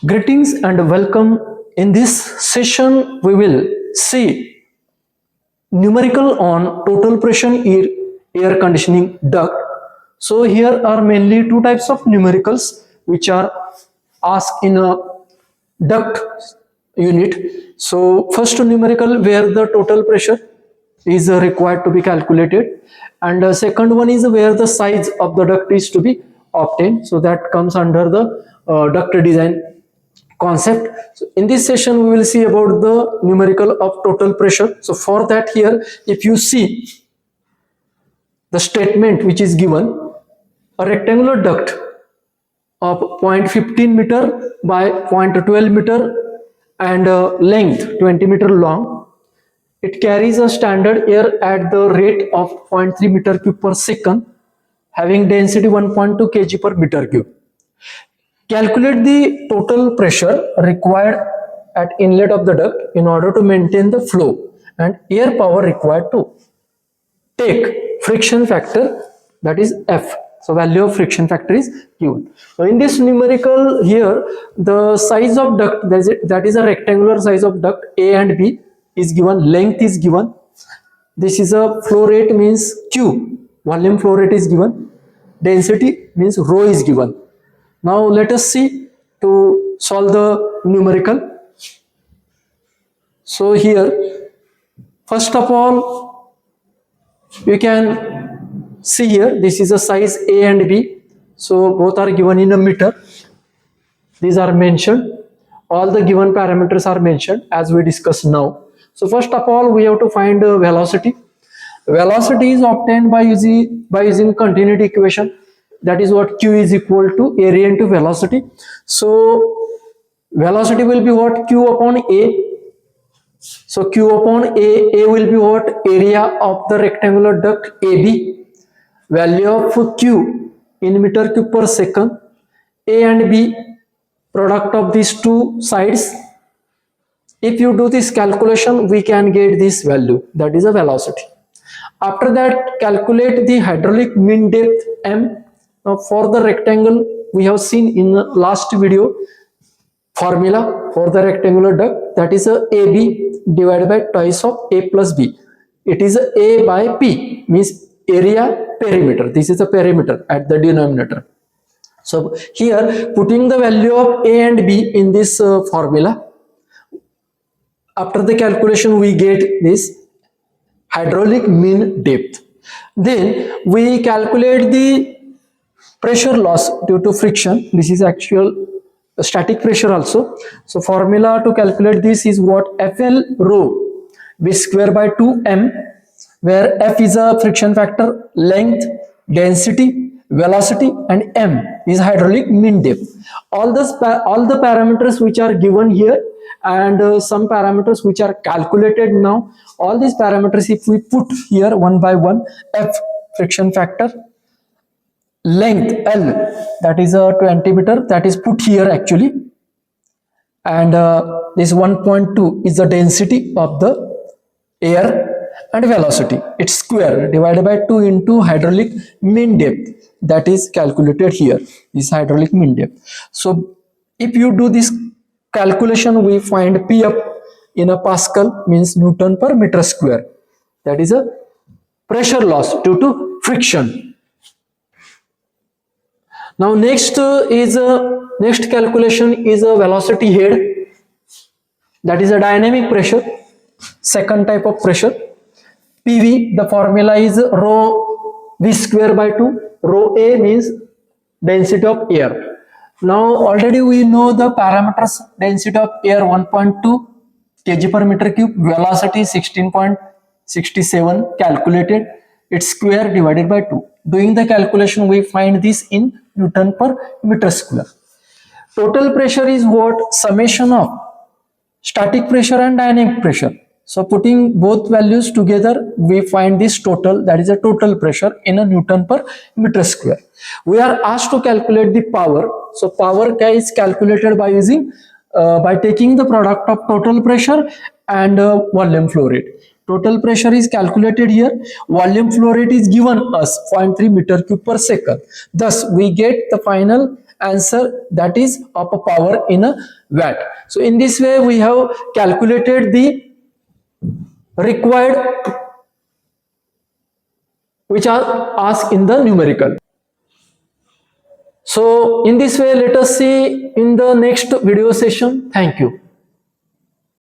Greetings and welcome. In this session, we will see numerical on total pressure air conditioning duct. So here are mainly two types of numericals which are asked in a duct unit. So first numerical where the total pressure is required to be calculated, and second one is where the size of the duct is to be obtained. So that comes under the duct design concept. So in this session we will see about the numerical of total pressure. So for that, here if you see the statement which is given, a rectangular duct of 0.15 meter by 0.12 meter and length 20 meter long, it carries a standard air at the rate of 0.3 meter cube per second, having density 1.2 kg per meter cube. Calculate the total pressure required at inlet of the duct in order to maintain the flow and air power required to take friction factor, that is F. So value of friction factor is given. So in this numerical here, the size of duct, that is a rectangular size of duct A and B is given, length is given. This is a flow rate means Q, volume flow rate is given, density means rho is given. Now let us see to solve the numerical. So here, first of all, you can see here, this is a size A and B. So both are given in a meter. These are mentioned. All the given parameters are mentioned as we discuss now. So first of all, we have to find velocity. Velocity is obtained by using continuity equation. That is what Q is equal to area into velocity. So velocity will be what? Q upon A. So Q upon A will be what? Area of the rectangular duct AB. Value of Q in meter cube per second. A and B, product of these two sides. If you do this calculation, we can get this value, that is a velocity. After that, calculate the hydraulic mean depth M. Now for the rectangle, we have seen in the last video formula for the rectangular duct, that is a AB divided by twice of A plus B. It is A by P, means area perimeter. This is a perimeter at the denominator. So here putting the value of A and B in this formula, after the calculation we get this hydraulic mean depth. Then we calculate the pressure loss due to friction. This is actual static pressure also. So formula to calculate this is what? FL rho V square by 2m, where F is a friction factor, length, density, velocity, and m is hydraulic mean depth. All the parameters which are given here and some parameters which are calculated now, all these parameters if we put here one by one, F friction factor, length L, that is a 20 meter, that is put here actually, and this 1.2 is the density of the air, and velocity, its square divided by 2 into hydraulic mean depth, that is calculated here, this hydraulic mean depth. So if you do this calculation, we find P up in a Pascal, means Newton per meter square, that is a pressure loss due to friction. Now next calculation is a velocity head, that is a dynamic pressure, second type of pressure. PV, the formula is rho V square by 2. Rho A means density of air. Now already we know the parameters: density of air 1.2 kg per meter cube, velocity 16.67 calculated, its square divided by 2. Doing the calculation, we find this in Newton per meter square. Total pressure is what? Summation of static pressure and dynamic pressure. So putting both values together, we find this total, that is a total pressure in a Newton per meter square. We are asked to calculate the power. So power is calculated by taking the product of total pressure and volume flow rate. Total pressure is calculated here. Volume flow rate is given us 0.3 meter cube per second. Thus we get the final answer, that is of a power in a watt. So in this way we have calculated the required which are asked in the numerical. So in this way, let us see in the next video session. Thank you.